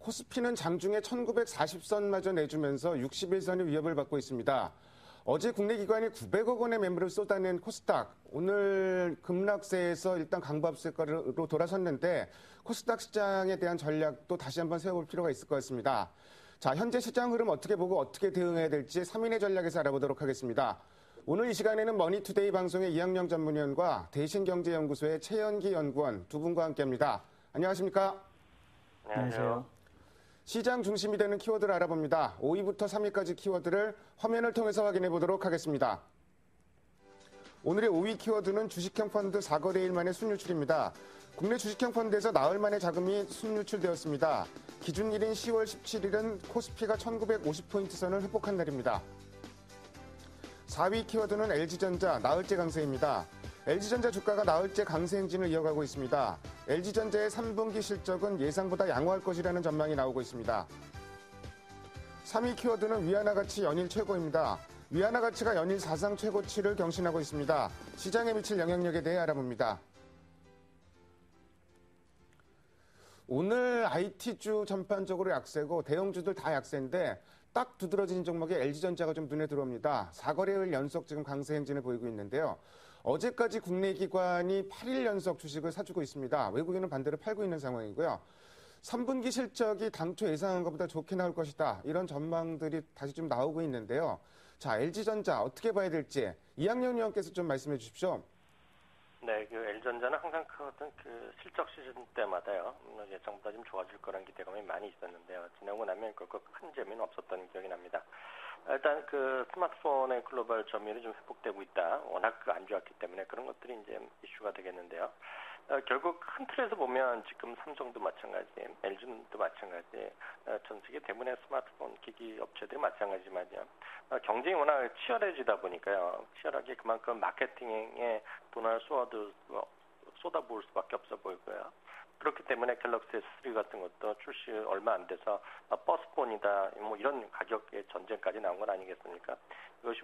코스피는 장중에 1940선마저 내주면서 61선이 위협을 받고 있습니다. 어제 국내 기관이 900억 원의 매물을 쏟아낸 코스닥, 오늘 급락세에서 일단 강보합세가로 돌아섰는데 코스닥 시장에 대한 전략도 다시 한번 세워볼 필요가 있을 것 같습니다. 자, 현재 시장 흐름 어떻게 보고 어떻게 대응해야 될지 3인의 전략에서 알아보도록 하겠습니다. 오늘 이 시간에는 머니투데이 방송의 이학영 전문위원과 대신경제연구소의 최연기 연구원 두 분과 함께합니다. 안녕하십니까? 안녕하세요. 시장 중심이 되는 키워드를 알아봅니다. 5위부터 3위까지 키워드를 화면을 통해서 확인해 보도록 하겠습니다. 오늘의 5위 키워드는 주식형 펀드 4거래일 만의 순유출입니다. 국내 주식형 펀드에서 나흘 만에 자금이 순유출되었습니다. 기준일인 10월 17일은 코스피가 1950포인트 선을 회복한 날입니다. 4위 키워드는 LG전자 나흘째 강세입니다. LG전자 주가가 나흘째 강세 행진을 이어가고 있습니다. LG전자의 3분기 실적은 예상보다 양호할 것이라는 전망이 나오고 있습니다. 3위 키워드는 위안화가치 연일 최고입니다. 위안화가치가 연일 사상 최고치를 경신하고 있습니다. 시장에 미칠 영향력에 대해 알아봅니다. 오늘 IT주 전반적으로 약세고 대형주들 다 약세인데 딱 두드러진 종목에 LG전자가 좀 눈에 들어옵니다. 4거래일 연속 지금 강세 행진을 보이고 있는데요. 어제까지 국내 기관이 8일 연속 주식을 사주고 있습니다. 외국인은 반대로 팔고 있는 상황이고요. 3분기 실적이 당초 예상한 것보다 좋게 나올 것이다. 이런 전망들이 다시 좀 나오고 있는데요. 자, LG전자 어떻게 봐야 될지 이학영 의원께서 좀 말씀해 주십시오. 네, LG전자는 항상 그 실적 시즌 때마다요, 예상보다 좀 좋아질 거란 기대감이 많이 있었는데요. 지나고 나면 그거 큰 재미는 없었던 기억이 납니다. 일단 스마트폰의 글로벌 점유율이 좀 회복되고 있다. 워낙 안 좋았기 때문에 그런 것들이 이제 이슈가 되겠는데요. 결국 큰 틀에서 보면 지금 삼성도 마찬가지, LG도 마찬가지, 전 세계 대부분의 스마트폰 기기 업체들이 마찬가지지만요. 경쟁이 워낙 치열해지다 보니까요. 치열하게 그만큼 마케팅에 돈을 쏟아부을 수밖에 없어 보이고요. 그렇기 때문에 갤럭시 S3 같은 것도 출시 얼마 안 돼서 버스폰이다 뭐 이런 가격의 전쟁까지 나온 건 아니겠습니까? 이것이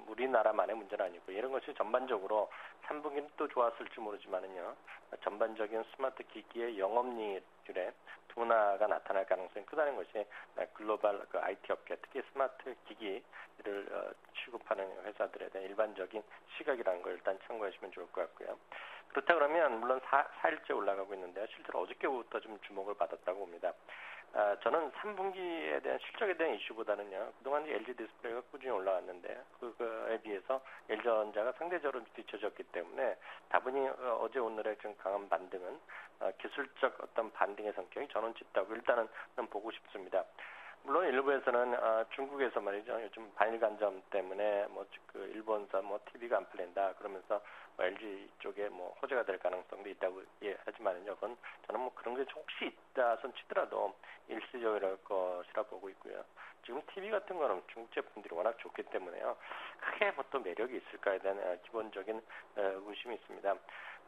우리나라만의 문제는 아니고 이런 것이 전반적으로 3분기는 또 좋았을지 모르지만은요. 전반적인 스마트 기기의 영업이익률에 둔화가 나타날 가능성이 크다는 것이 글로벌 IT 업계, 특히 스마트 기기를 취급하는 회사들에 대한 일반적인 시각이라는 걸 일단 참고하시면 좋을 것 같고요. 그렇다 그러면 물론 4일째 올라가고 있는데요. 실제로 어저께부터 좀 주목을 받았다고 봅니다. 저는 3분기에 대한 실적에 대한 이슈보다는요. 그동안 LG 디스플레이가 꾸준히 올라왔는데 그거에 비해서 LG전자가 상대적으로 뒤처졌기 때문에 다분히 어제 오늘의 좀 강한 반등은 기술적 어떤 반등의 성격이 저는 짙다고 일단은 보고 싶습니다. 물론 일부에서는 중국에서 말이죠. 요즘 반일 간점 때문에 일본사 TV가 안 팔린다 그러면서 LG 쪽에 호재가 될 가능성도 있다고 하지만요. 그건 저는 그런 게 혹시 있다 손 치더라도 일시적일 것이라 보고 있고요. 지금 TV 같은 거는 중국 제품들이 워낙 좋기 때문에요. 크게 또 매력이 있을까에 대한 기본적인 의심이 있습니다.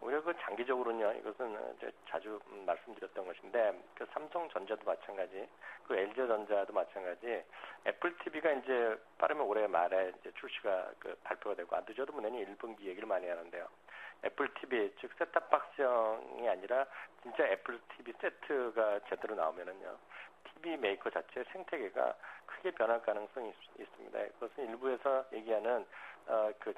오히려 장기적으로는요, 이것은 이제 자주 말씀드렸던 것인데, 삼성전자도 마찬가지, LG전자도 마찬가지, 애플 TV가 이제 빠르면 올해 말에 이제 출시가 발표가 되고, 안 늦어도 내년 1분기 얘기를 많이 하는데요. 애플 TV, 즉 셋탑박스형이 아니라 진짜 애플 TV 세트가 제대로 나오면은요, TV 메이커 자체의 생태계가 크게 변할 가능성이 있습니다. 그것은 일부에서 얘기하는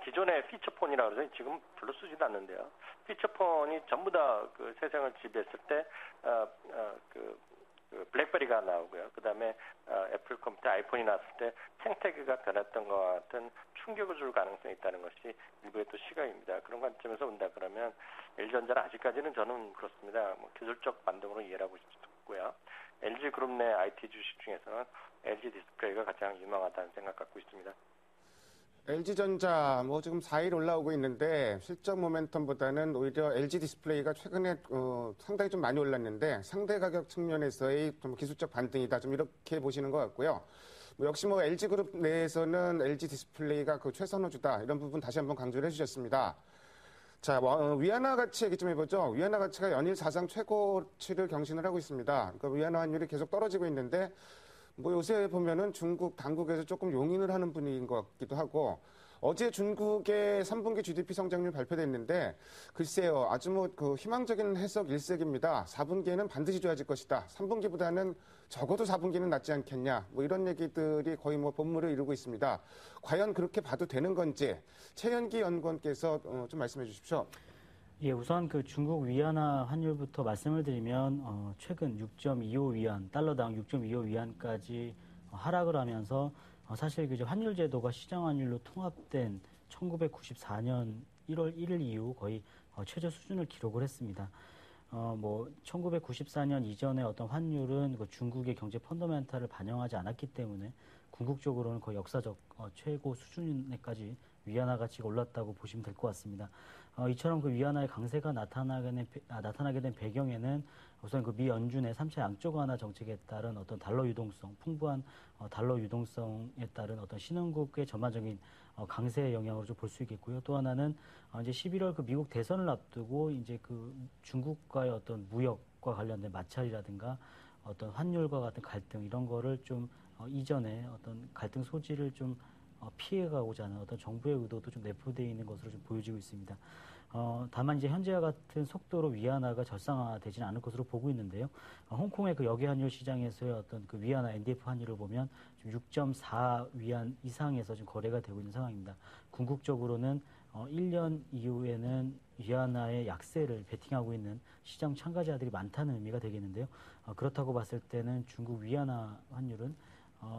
기존의 피처폰이라고 해서 지금 별로 쓰지도 않는데요. 피처폰이 전부 다 세상을 지배했을 때 블랙베리가 나오고요. 그 다음에 애플 컴퓨터 아이폰이 나왔을 때 생태계가 변했던 것 같은 충격을 줄 가능성이 있다는 것이 일부의 또 시각입니다. 그런 관점에서 본다 그러면 LG전자는 아직까지는 저는 그렇습니다. 기술적 반등으로 이해를 하고 싶고요. LG그룹 내 IT 주식 중에서는 LG 디스플레이가 가장 유망하다는 생각 갖고 있습니다. LG전자 지금 4일 올라오고 있는데 실적 모멘텀보다는 오히려 LG 디스플레이가 최근에 상당히 좀 많이 올랐는데 상대 가격 측면에서의 좀 기술적 반등이다. 좀 이렇게 보시는 것 같고요. 역시 LG그룹 내에서는 LG 디스플레이가 최선호주다. 이런 부분 다시 한번 강조를 해주셨습니다. 자, 위안화 가치 얘기 좀 해보죠. 위안화 가치가 연일 사상 최고치를 경신을 하고 있습니다. 그러니까 위안화 환율이 계속 떨어지고 있는데 요새 보면은 중국 당국에서 조금 용인을 하는 분위기인 것 같기도 하고 어제 중국의 3분기 GDP 성장률 발표됐는데 글쎄요. 아주 그 희망적인 해석 일색입니다. 4분기에는 반드시 좋아질 것이다. 3분기보다는 적어도 4분기는 낫지 않겠냐. 뭐 이런 얘기들이 거의 뭐 본물을 이루고 있습니다. 과연 그렇게 봐도 되는 건지 최현기 연구원께서 좀 말씀해 주십시오. 예, 우선 그 중국 위안화 환율부터 말씀을 드리면 최근 6.25 위안, 달러당 6.25 위안까지 하락을 하면서 사실 그 환율 제도가 시장 환율로 통합된 1994년 1월 1일 이후 거의 최저 수준을 기록을 했습니다. 1994년 이전의 어떤 환율은 그 중국의 경제 펀더멘탈을 반영하지 않았기 때문에 궁극적으로는 거의 역사적 최고 수준에까지 위안화 가치가 올랐다고 보시면 될 것 같습니다. 이처럼 그 위안화의 강세가 나타나게 된 배경에는 우선 그 미 연준의 3차 양적 완화 정책에 따른 어떤 달러 유동성, 풍부한 달러 유동성에 따른 어떤 신흥국의 전반적인 강세의 영향으로 좀 볼 수 있겠고요. 또 하나는 이제 11월 그 미국 대선을 앞두고 이제 그 중국과의 어떤 무역과 관련된 마찰이라든가 어떤 환율과 같은 갈등 이런 거를 좀 이전에 어떤 갈등 소지를 좀 피해가고자 하는 어떤 정부의 의도도 좀 내포되어 있는 것으로 좀 보여지고 있습니다. 다만 이제 현재와 같은 속도로 위안화가 절상화되지는 않을 것으로 보고 있는데요. 홍콩의 그 역외환율 시장에서의 어떤 그 위안화 NDF 환율을 보면 6.4 위안 이상에서 지금 거래가 되고 있는 상황입니다. 궁극적으로는 1년 이후에는 위안화의 약세를 베팅하고 있는 시장 참가자들이 많다는 의미가 되겠는데요. 그렇다고 봤을 때는 중국 위안화 환율은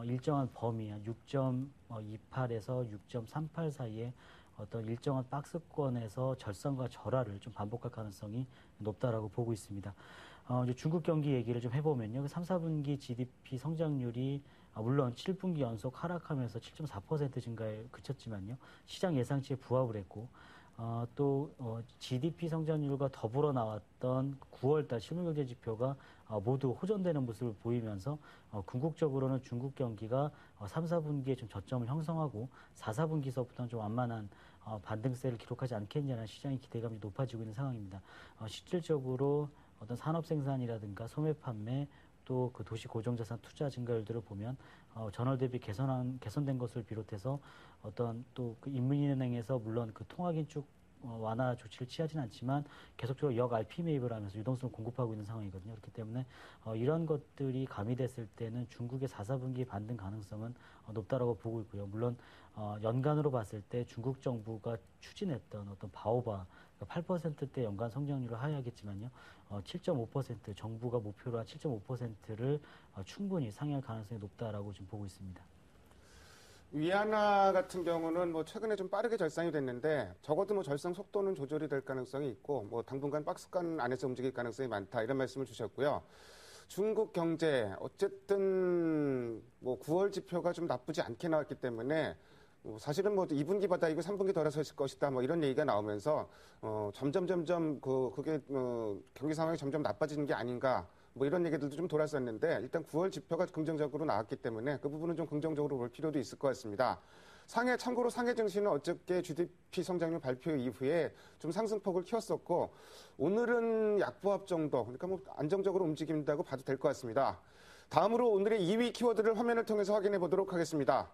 일정한 범위, 6.28에서 6.38 사이에 어떤 일정한 박스권에서 절상과 절하를 좀 반복할 가능성이 높다라고 보고 있습니다. 이제 중국 경기 얘기를 좀 해보면요. 3, 4분기 GDP 성장률이 물론 7분기 연속 하락하면서 7.4% 증가에 그쳤지만요. 시장 예상치에 부합을 했고 또 GDP 성장률과 더불어 나왔던 9월달 실물경제 지표가 모두 호전되는 모습을 보이면서 궁극적으로는 중국 경기가 3, 4분기에 좀 저점을 형성하고 4, 4분기서부터는 좀 완만한 반등세를 기록하지 않겠냐는 시장의 기대감이 높아지고 있는 상황입니다. 실질적으로 어떤 산업 생산이라든가 소매 판매 또 그 도시 고정자산 투자 증가율들을 보면 전월 대비 개선된 것을 비롯해서 어떤 또 그 인민은행에서 물론 그 통화긴축 완화 조치를 취하진 않지만 계속적으로 역 RP 매입을 하면서 유동성을 공급하고 있는 상황이거든요. 그렇기 때문에 이런 것들이 가미됐을 때는 중국의 4, 4분기 반등 가능성은 높다라고 보고 있고요. 물론 연간으로 봤을 때 중국 정부가 추진했던 어떤 바오바 8%대 연간 성장률을 하회하겠지만요. 7.5% 정부가 목표로 한 7.5%를 충분히 상회할 가능성이 높다라고 지금 보고 있습니다. 위안화 같은 경우는 뭐 최근에 좀 빠르게 절상이 됐는데 적어도 뭐 절상 속도는 조절이 될 가능성이 있고 뭐 당분간 박스권 안에서 움직일 가능성이 많다 이런 말씀을 주셨고요. 중국 경제 어쨌든 뭐 9월 지표가 좀 나쁘지 않게 나왔기 때문에 사실은 뭐 2분기 바닥이고 3분기 돌아섰을 것이다 뭐 이런 얘기가 나오면서 점점 그게 경기 상황이 점점 나빠지는 게 아닌가 뭐 이런 얘기들도 좀 돌았었는데 일단 9월 지표가 긍정적으로 나왔기 때문에 그 부분은 좀 긍정적으로 볼 필요도 있을 것 같습니다. 참고로 상해 증시는 어저께 GDP 성장률 발표 이후에 좀 상승폭을 키웠었고 오늘은 약보합 정도 그러니까 뭐 안정적으로 움직인다고 봐도 될 것 같습니다. 다음으로 오늘의 2위 키워드를 화면을 통해서 확인해 보도록 하겠습니다.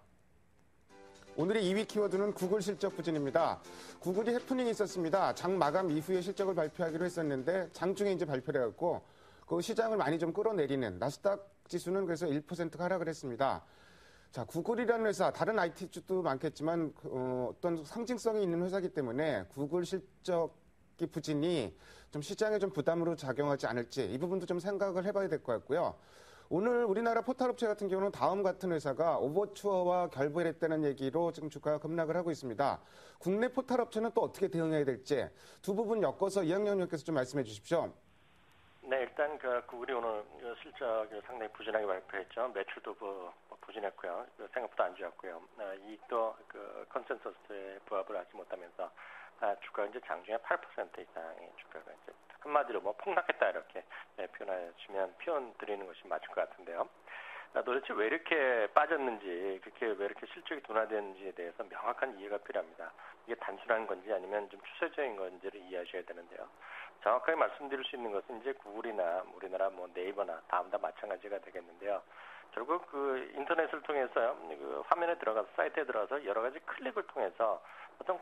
오늘의 2위 키워드는 구글 실적 부진입니다. 구글이 해프닝이 있었습니다. 장 마감 이후에 실적을 발표하기로 했었는데 장중에 이제 발표를 해갖고 그 시장을 많이 좀 끌어내리는 나스닥 지수는 그래서 1%가 하락을 했습니다. 자, 구글이라는 회사, 다른 IT주도 많겠지만 어떤 상징성이 있는 회사이기 때문에 구글 실적이 부진이 좀 시장에 좀 부담으로 작용하지 않을지 이 부분도 좀 생각을 해봐야 될 것 같고요. 오늘 우리나라 포털업체 같은 경우는 다음 같은 회사가 오버추어와 결별했다는 얘기로 지금 주가가 급락을 하고 있습니다. 국내 포털업체는 또 어떻게 대응해야 될지 두 부분 엮어서 이학영 의원께서 좀 말씀해 주십시오. 네, 일단 그 구글이 오늘 실적을 상당히 부진하게 발표했죠. 매출도 부진했고요. 생각보다 안 좋았고요. 이익도 그 컨센서스에 부합을 하지 못하면서 주가가 이제 장중에 8% 이상의 주가가 이제 한마디로 뭐 폭락했다 이렇게 표현하시면 표현 드리는 것이 맞을 것 같은데요. 도대체 왜 이렇게 빠졌는지, 왜 이렇게 실적이 둔화되는지에 대해서 명확한 이해가 필요합니다. 이게 단순한 건지 아니면 좀 추세적인 건지를 이해하셔야 되는데요. 정확하게 말씀드릴 수 있는 것은 이제 구글이나 우리나라 뭐 네이버나 다음 다 마찬가지가 되겠는데요. 결국 그 인터넷을 통해서 그 화면에 들어가서 사이트에 들어가서 여러 가지 클릭을 통해서 어떤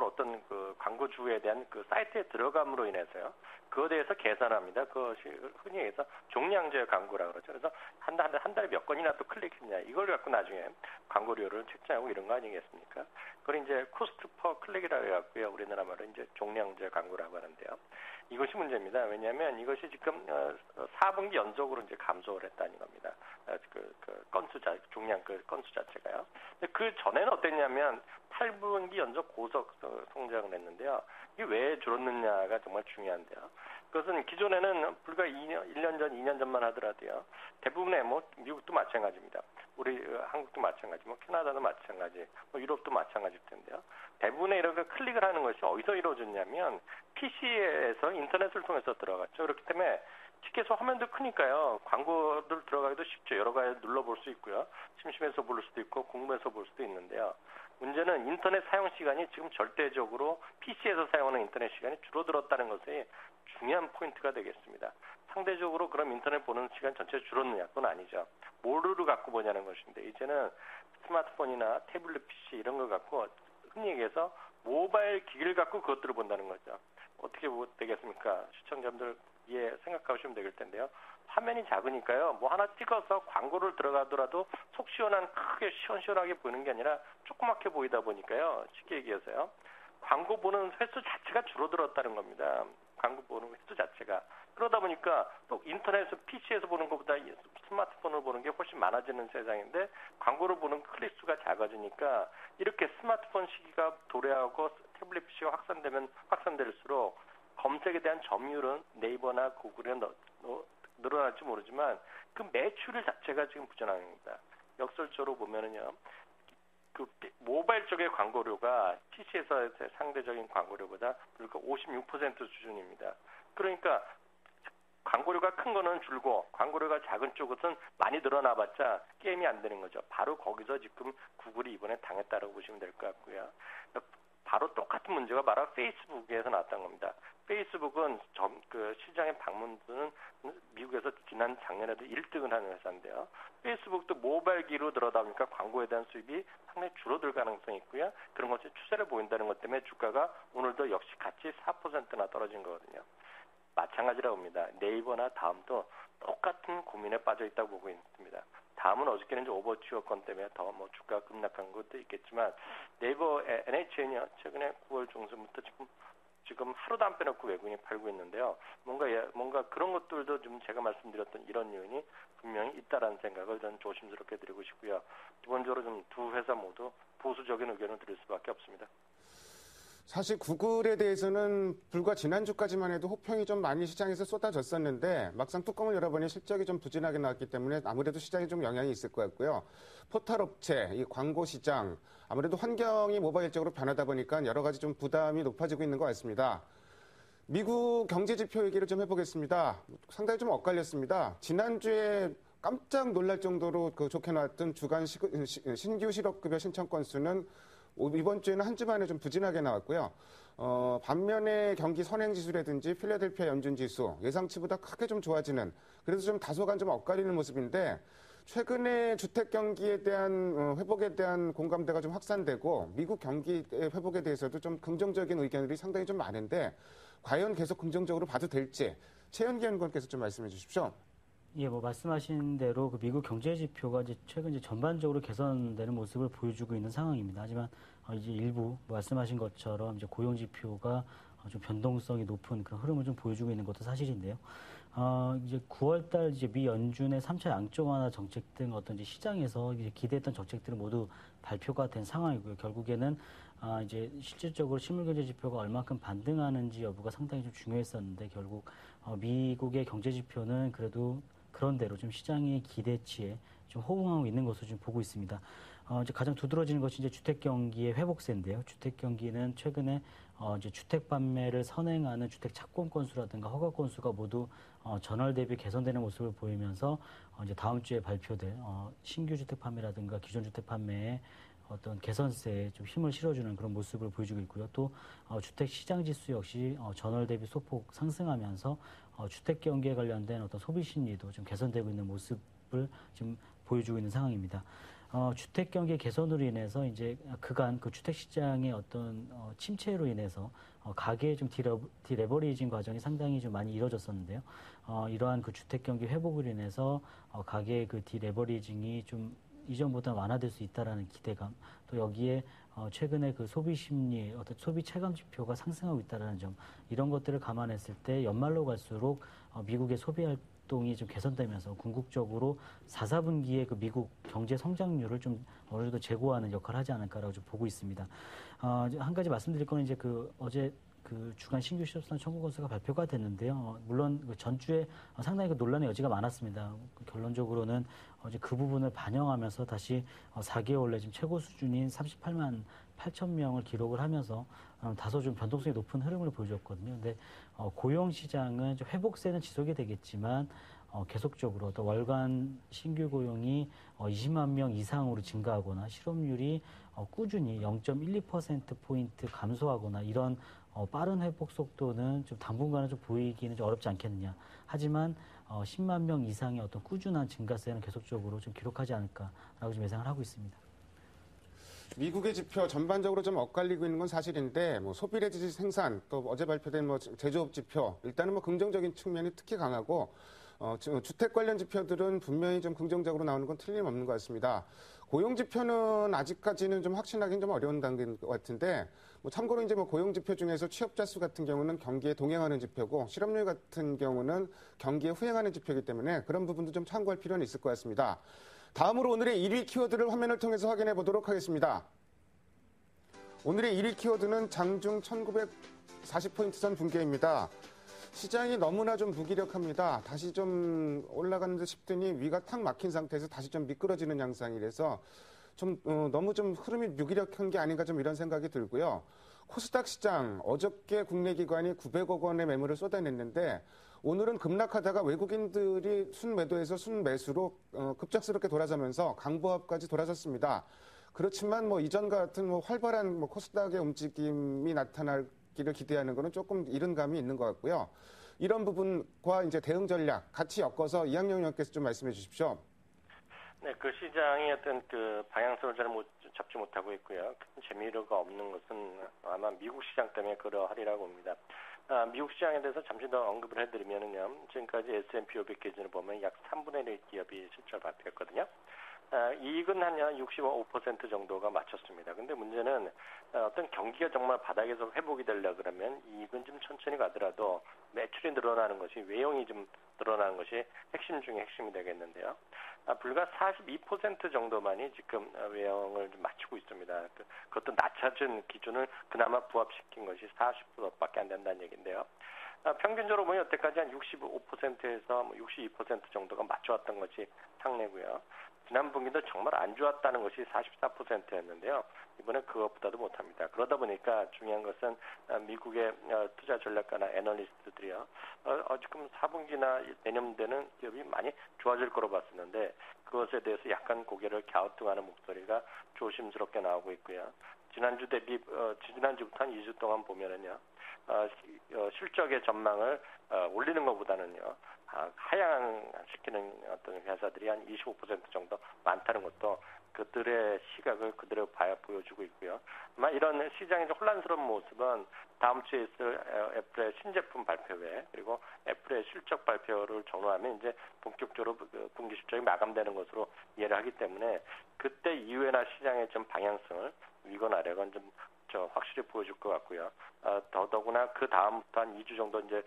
어떤 그 광고주에 대한 그 사이트에 들어감으로 인해서요. 그거에 대해서 계산합니다. 그것이 흔히 해서 종량제 광고라고 그러죠. 그래서 한 달에 몇 건이나 또 클릭했냐. 이걸 갖고 나중에 광고료를 책정하고 이런 거 아니겠습니까? 그걸 이제 코스트 퍼 클릭이라고 해갖고요. 우리나라 말로 이제 종량제 광고라고 하는데요. 이것이 문제입니다. 왜냐하면 이것이 지금 4분기 연속으로 이제 감소를 했다는 겁니다. 종량 건수 자체가요. 근데 그 전에는 어땠냐면 8분기 연속 고속 성장을 했는데요. 이게 왜 줄었느냐가 정말 중요한데요. 그것은 기존에는 불과 1년 전, 2년 전만 하더라도요. 대부분의 미국도 마찬가지입니다. 우리 한국도 마찬가지, 캐나다도 마찬가지, 유럽도 마찬가지일 텐데요. 대부분의 이런 클릭을 하는 것이 어디서 이루어졌냐면 PC에서 인터넷을 통해서 들어갔죠. 그렇기 때문에 티켓 화면도 크니까요. 광고들 들어가기도 쉽죠. 여러 가지 눌러볼 수 있고요. 심심해서 볼 수도 있고 궁금해서 볼 수도 있는데요. 문제는 인터넷 사용 시간이 지금 절대적으로 PC에서 사용하는 인터넷 시간이 줄어들었다는 것이 중요한 포인트가 되겠습니다. 상대적으로 그럼 인터넷 보는 시간 전체 줄었느냐? 그건 아니죠. 뭐를 갖고 보냐는 것인데 이제는 스마트폰이나 태블릿 PC 이런 걸 갖고 흔히 얘기해서 모바일 기기를 갖고 그것들을 본다는 거죠. 어떻게 되겠습니까? 시청자분들 생각하시면 될 텐데요. 화면이 작으니까요. 하나 찍어서 광고를 들어가더라도 속 크게 시원시원하게 보이는 게 아니라 조그맣게 보이다 보니까요. 쉽게 얘기해서요. 광고 보는 횟수 자체가 줄어들었다는 겁니다. 광고 보는 횟수 자체가. 그러다 보니까 또 인터넷에서 PC에서 보는 것보다 스마트폰을 보는 게 훨씬 많아지는 세상인데 광고를 보는 클릭 수가 작아지니까 이렇게 스마트폰 시기가 도래하고 태블릿 PC가 확산될수록 검색에 대한 점유율은 네이버나 구글에 늘어날지 모르지만 그 매출율 자체가 지금 부진합니다. 역설적으로 보면은요. 그 모바일 쪽의 광고료가 PC에서의 상대적인 광고료보다 불과 56% 수준입니다. 그러니까 광고료가 큰 거는 줄고 광고료가 작은 쪽은 많이 늘어나봤자 게임이 안 되는 거죠. 바로 거기서 지금 구글이 이번에 당했다고 보시면 될 것 같고요. 바로 똑같은 문제가 바로 페이스북에서 나왔던 겁니다. 페이스북은 시장의 방문수는 미국에서 작년에도 1등을 하는 회사인데요. 페이스북도 모바일기로 들어다 보니까 광고에 대한 수입이 상당히 줄어들 가능성이 있고요. 그런 것이 추세를 보인다는 것 때문에 주가가 오늘도 역시 같이 4%나 떨어진 거거든요. 마찬가지라고 봅니다. 네이버나 다음도 똑같은 고민에 빠져 있다고 보고 있습니다. 다음은 어저께는 이제 오버추어 건 때문에 더 주가 급락한 것도 있겠지만 네이버 NHN이요. 최근에 9월 중순부터 지금 하루도 안 빼놓고 외국인이 팔고 있는데요. 뭔가 그런 것들도 좀 제가 말씀드렸던 이런 요인이 분명히 있다라는 생각을 저는 조심스럽게 드리고 싶고요. 기본적으로 좀 두 회사 모두 보수적인 의견을 드릴 수밖에 없습니다. 사실 구글에 대해서는 불과 지난주까지만 해도 호평이 좀 많이 시장에서 쏟아졌었는데 막상 뚜껑을 열어보니 실적이 좀 부진하게 나왔기 때문에 아무래도 시장에 좀 영향이 있을 것 같고요. 포털 업체, 이 광고 시장, 아무래도 환경이 모바일적으로 변하다 보니까 여러 가지 좀 부담이 높아지고 있는 것 같습니다. 미국 경제 지표 얘기를 좀 해보겠습니다. 상당히 좀 엇갈렸습니다. 지난주에 깜짝 놀랄 정도로 좋게 나왔던 주간 신규 실업급여 신청 건수는 이번 주에는 한 주 만에 좀 부진하게 나왔고요. 반면에 경기 선행지수라든지 필라델피아 연준지수 예상치보다 크게 좀 좋아지는 그래서 좀 다소간 좀 엇갈리는 모습인데 최근에 주택 경기에 대한 회복에 대한 공감대가 좀 확산되고 미국 경기 회복에 대해서도 좀 긍정적인 의견들이 상당히 좀 많은데 과연 계속 긍정적으로 봐도 될지 최현기 연구원께서 좀 말씀해 주십시오. 예, 말씀하신 대로 그 미국 경제 지표가 최근 전반적으로 개선되는 모습을 보여주고 있는 상황입니다. 하지만 이제 일부 말씀하신 것처럼 이제 고용 지표가 좀 변동성이 높은 그런 흐름을 좀 보여주고 있는 것도 사실인데요. 이제 9월달 이제 미 연준의 3차 양적 완화 정책 등 어떤 이제 시장에서 이제 기대했던 정책들은 모두 발표가 된 상황이고요. 결국에는 이제 실질적으로 실물 경제 지표가 얼마큼 반등하는지 여부가 상당히 좀 중요했었는데 결국 미국의 경제 지표는 그래도 그런대로 좀 시장의 기대치에 좀 호응하고 있는 것으로 좀 보고 있습니다. 이제 가장 두드러지는 것이 이제 주택 경기의 회복세인데요. 주택 경기는 최근에 이제 주택 판매를 선행하는 주택 착공 건수라든가 허가 건수가 모두 전월 대비 개선되는 모습을 보이면서 이제 다음 주에 발표될 신규 주택 판매라든가 기존 주택 판매에 어떤 개선세에 좀 힘을 실어주는 그런 모습을 보여주고 있고요. 또 주택 시장 지수 역시 전월 대비 소폭 상승하면서 주택 경기에 관련된 어떤 소비 심리도 좀 개선되고 있는 모습을 지금 보여주고 있는 상황입니다. 주택 경기 개선으로 인해서 이제 그간 그 주택 시장의 어떤 침체로 인해서 가계의 좀 디레버리징 과정이 상당히 좀 많이 이루어졌었는데요. 이러한 그 주택 경기 회복으로 인해서 가계의 그 디레버리징이 좀 이전보다 완화될 수 있다라는 기대감, 또 여기에 최근에 그 소비 심리, 어떤 소비 체감 지표가 상승하고 있다라는 점, 이런 것들을 감안했을 때 연말로 갈수록 미국의 소비 활동이 좀 개선되면서 궁극적으로 4, 4분기에 그 미국 경제 성장률을 좀 어느 정도 제고하는 역할을 하지 않을까라고 좀 보고 있습니다. 한 가지 말씀드릴 거는 이제 어제 그 주간 신규 실업수당 청구 건수가 발표가 됐는데요. 물론 그 전주에 상당히 그 논란의 여지가 많았습니다. 결론적으로는 이제 그 부분을 반영하면서 다시 4개월 내 지금 최고 수준인 38만 8천 명을 기록을 하면서 다소 좀 변동성이 높은 흐름을 보여줬거든요. 근데 고용 시장은 좀 회복세는 지속이 되겠지만 계속적으로 또 월간 신규 고용이 20만 명 이상으로 증가하거나 실업률이 꾸준히 0.12%포인트 감소하거나 이런 빠른 회복 속도는 좀 당분간은 좀 보이기는 좀 어렵지 않겠느냐. 하지만 10만 명 이상의 어떤 꾸준한 증가세는 계속적으로 좀 기록하지 않을까라고 좀 예상을 하고 있습니다. 미국의 지표 전반적으로 좀 엇갈리고 있는 건 사실인데, 뭐 소비재지 생산, 또 어제 발표된 뭐 제조업 지표, 일단은 뭐 긍정적인 측면이 특히 강하고, 주택 관련 지표들은 분명히 좀 긍정적으로 나오는 건 틀림없는 것 같습니다. 고용 지표는 아직까지는 좀 확신하기는 좀 어려운 단계인 것 같은데, 뭐 참고로 이제 뭐 고용 지표 중에서 취업자 수 같은 경우는 경기에 동행하는 지표고, 실업률 같은 경우는 경기에 후행하는 지표이기 때문에 그런 부분도 좀 참고할 필요는 있을 것 같습니다. 다음으로 오늘의 1위 키워드를 화면을 통해서 확인해 보도록 하겠습니다. 오늘의 1위 키워드는 장중 1940포인트 선 붕괴입니다. 시장이 너무나 좀 무기력합니다. 다시 좀 올라가는 듯 싶더니 위가 탁 막힌 상태에서 다시 좀 미끄러지는 양상이라서 좀 너무 좀 흐름이 무기력한 게 아닌가 좀 이런 생각이 들고요. 코스닥 시장 어저께 국내 기관이 900억 원의 매물을 쏟아냈는데 오늘은 급락하다가 외국인들이 순매도에서 순매수로 급작스럽게 돌아서면서 강보합까지 돌아섰습니다. 그렇지만 뭐 이전과 같은 뭐 활발한 뭐 코스닥의 움직임이 나타나기를 기대하는 것은 조금 이른 감이 있는 것 같고요. 이런 부분과 이제 대응 전략 같이 엮어서 이학영 의원께서 좀 말씀해 주십시오. 네, 그 시장이 어떤 그 방향성을 잘 잡지 못하고 있고요. 큰 재미가 없는 것은 아마 미국 시장 때문에 그러하리라고 봅니다. 미국 시장에 대해서 잠시 더 언급을 해드리면은요. 지금까지 S&P 500 기준을 보면 약 3분의 1 기업이 실적을 발표했거든요. 이익은 한 65% 정도가 맞췄습니다. 근데 문제는 어떤 경기가 정말 바닥에서 회복이 되려고 그러면 이익은 좀 천천히 가더라도 매출이 늘어나는 것이, 외형이 좀 늘어나는 것이 핵심 중에 핵심이 되겠는데요. 불과 42% 정도만이 지금 외형을 좀 맞추고 있습니다. 그것도 낮춰진 기준을 그나마 부합시킨 것이 40%밖에 안 된다는 얘기인데요. 평균적으로 보면 여태까지 한 65%에서 62% 정도가 맞춰왔던 것이 상례고요. 지난 분기도 정말 안 좋았다는 것이 44%였는데요. 이번에 그것보다도 못합니다. 그러다 보니까 중요한 것은 미국의 투자 전략가나 애널리스트들이요. 지금 4분기나 내년되는 기업이 많이 좋아질 거로 봤었는데 그것에 대해서 약간 고개를 갸우뚱하는 목소리가 조심스럽게 나오고 있고요. 지난주부터 한 2주 동안 보면은요. 실적의 전망을 올리는 것보다는요. 하향시키는 어떤 회사들이 한 25% 정도 많다는 것도 그들의 시각을 그대로 보여주고 있고요. 아마 이런 시장의 혼란스러운 모습은 다음 주에 있을 애플의 신제품 발표회 그리고 애플의 실적 발표를 전후하면 이제 본격적으로 분기 실적이 마감되는 것으로 이해를 하기 때문에 그때 이후에나 시장의 좀 방향성을 위건 아래건 좀 확실히 보여줄 것 같고요. 더더구나 그 다음부터 한 2주 정도 이제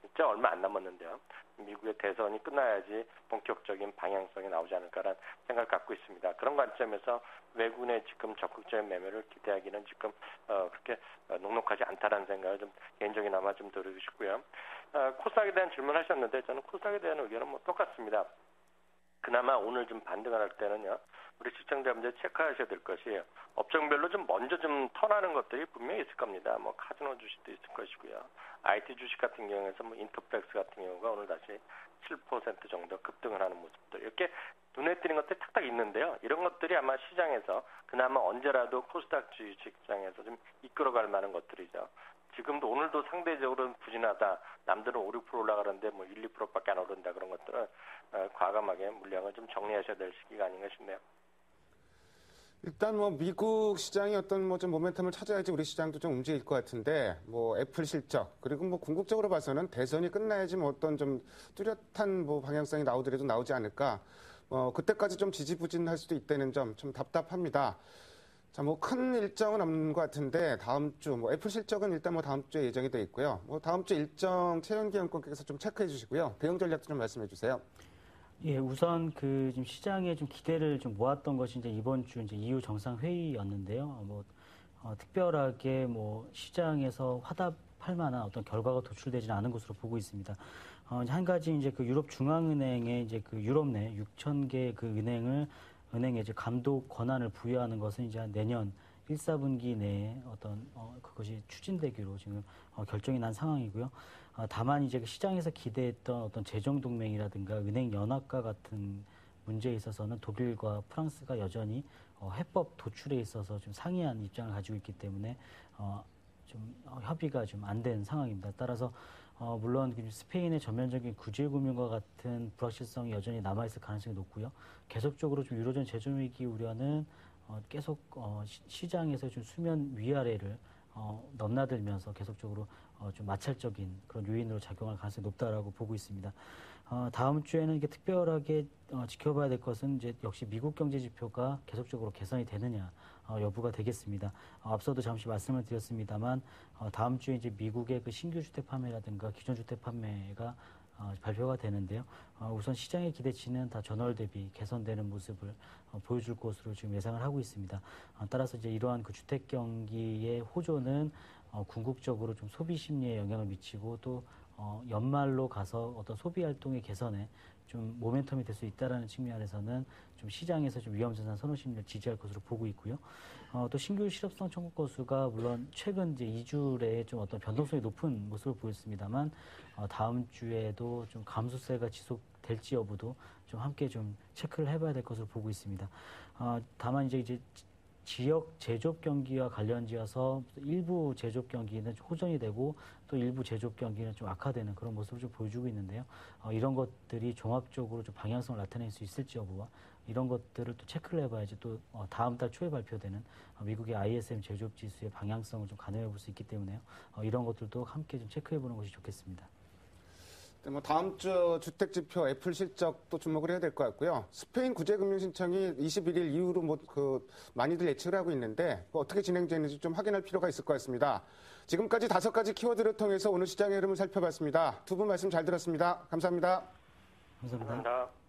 진짜 얼마 안 남았는데요. 미국의 대선이 끝나야지 본격적인 방향성이 나오지 않을까라는 생각을 갖고 있습니다. 그런 관점에서 외국인의 지금 적극적인 매매를 기대하기는 지금 그렇게 녹록하지 않다라는 생각을 좀 개인적이나마 좀 드리고 싶고요. 코스닥에 대한 질문하셨는데 저는 코스닥에 대한 의견은 뭐 똑같습니다. 그나마 오늘 좀 반등을 할 때는요. 우리 시청자분들 체크하셔야 될 것이 업종별로 좀 먼저 좀 턴하는 것들이 분명히 있을 겁니다. 뭐 카지노 주식도 있을 것이고요. IT 주식 같은 경우에서 뭐 인터플렉스 같은 경우가 오늘 다시 7% 정도 급등을 하는 모습들 이렇게 눈에 띄는 것들이 탁탁 있는데요. 이런 것들이 아마 시장에서 그나마 언제라도 코스닥 주식 시장에서 좀 이끌어갈 만한 것들이죠. 지금도 오늘도 상대적으로는 부진하다. 남들은 5, 6% 올라가는데 뭐 1, 2%밖에 안 오른다. 그런 것들은 과감하게 물량을 좀 정리하셔야 될 시기가 아닌가 싶네요. 일단 뭐 미국 시장이 어떤 뭐 좀 모멘텀을 찾아야지 우리 시장도 좀 움직일 것 같은데 뭐 애플 실적 그리고 뭐 궁극적으로 봐서는 대선이 끝나야지 뭐 어떤 좀 뚜렷한 뭐 방향성이 나오더라도 나오지 않을까. 그때까지 좀 지지부진할 수도 있다는 점 좀 답답합니다. 자, 뭐 큰 일정은 없는 것 같은데 다음 주 뭐 애플 실적은 일단 뭐 다음 주에 예정이 돼 있고요. 뭐 다음 주 일정 최연기 연권께서 좀 체크해 주시고요. 대응 전략도 좀 말씀해 주세요. 예, 우선 그 지금 시장에 좀 기대를 좀 모았던 것이 이제 이번 주 이제 EU 정상 회의였는데요. 특별하게 뭐 시장에서 화답할 만한 어떤 결과가 도출되지는 않은 것으로 보고 있습니다. 한 가지 이제 그 유럽 중앙은행의 이제 그 유럽 내 6,000개 그 은행에 이제 감독 권한을 부여하는 것은 이제 내년 1, 4분기 내에 어떤 그것이 추진되기로 지금 결정이 난 상황이고요. 다만 이제 그 시장에서 기대했던 어떤 재정 동맹이라든가 은행 연합과 같은 문제에 있어서는 독일과 프랑스가 여전히 해법 도출에 있어서 좀 상이한 입장을 가지고 있기 때문에 좀 협의가 좀 안 된 상황입니다. 따라서 물론 스페인의 전면적인 구제금융과 같은 불확실성이 여전히 남아있을 가능성이 높고요. 계속적으로 좀 유로존 재정위기 우려는 계속 시장에서 좀 수면 위아래를 넘나들면서 계속적으로 좀 마찰적인 그런 요인으로 작용할 가능성이 높다라고 보고 있습니다. 다음 주에는 이게 특별하게 지켜봐야 될 것은 이제 역시 미국 경제 지표가 계속적으로 개선이 되느냐 여부가 되겠습니다. 앞서도 잠시 말씀을 드렸습니다만 다음 주에 이제 미국의 그 신규 주택 판매라든가 기존 주택 판매가 발표가 되는데요. 우선 시장의 기대치는 다 전월 대비 개선되는 모습을 보여줄 것으로 지금 예상을 하고 있습니다. 따라서 이제 이러한 그 주택 경기의 호조는 궁극적으로 좀 소비 심리에 영향을 미치고 또 연말로 가서 어떤 소비 활동의 개선에 좀 모멘텀이 될 수 있다라는 측면에서는 좀 시장에서 좀 위험자산 선호 심리를 지지할 것으로 보고 있고요. 또 신규 실업성 청구 건수가 물론 최근 이제 2주 내에 좀 어떤 변동성이 높은 모습을 보였습니다만 다음 주에도 좀 감소세가 지속될지 여부도 좀 함께 좀 체크를 해봐야 될 것으로 보고 있습니다. 다만 이제 지역 제조업 경기와 관련지어서 일부 제조업 경기는 호전이 되고 또 일부 제조업 경기는 좀 악화되는 그런 모습을 좀 보여주고 있는데요. 이런 것들이 종합적으로 좀 방향성을 나타낼 수 있을지 여부와 이런 것들을 또 체크를 해봐야지 또 다음 달 초에 발표되는 미국의 ISM 제조업 지수의 방향성을 좀 가늠해 볼 수 있기 때문에요. 이런 것들도 함께 좀 체크해 보는 것이 좋겠습니다. 뭐 다음 주 주택 지표 애플 실적도 주목을 해야 될 것 같고요. 스페인 구제금융 신청이 21일 이후로 많이들 예측을 하고 있는데 어떻게 진행되는지 좀 확인할 필요가 있을 것 같습니다. 지금까지 5가지 키워드를 통해서 오늘 시장의 흐름을 살펴봤습니다. 두 분 말씀 잘 들었습니다. 감사합니다. 감사합니다. 감사합니다.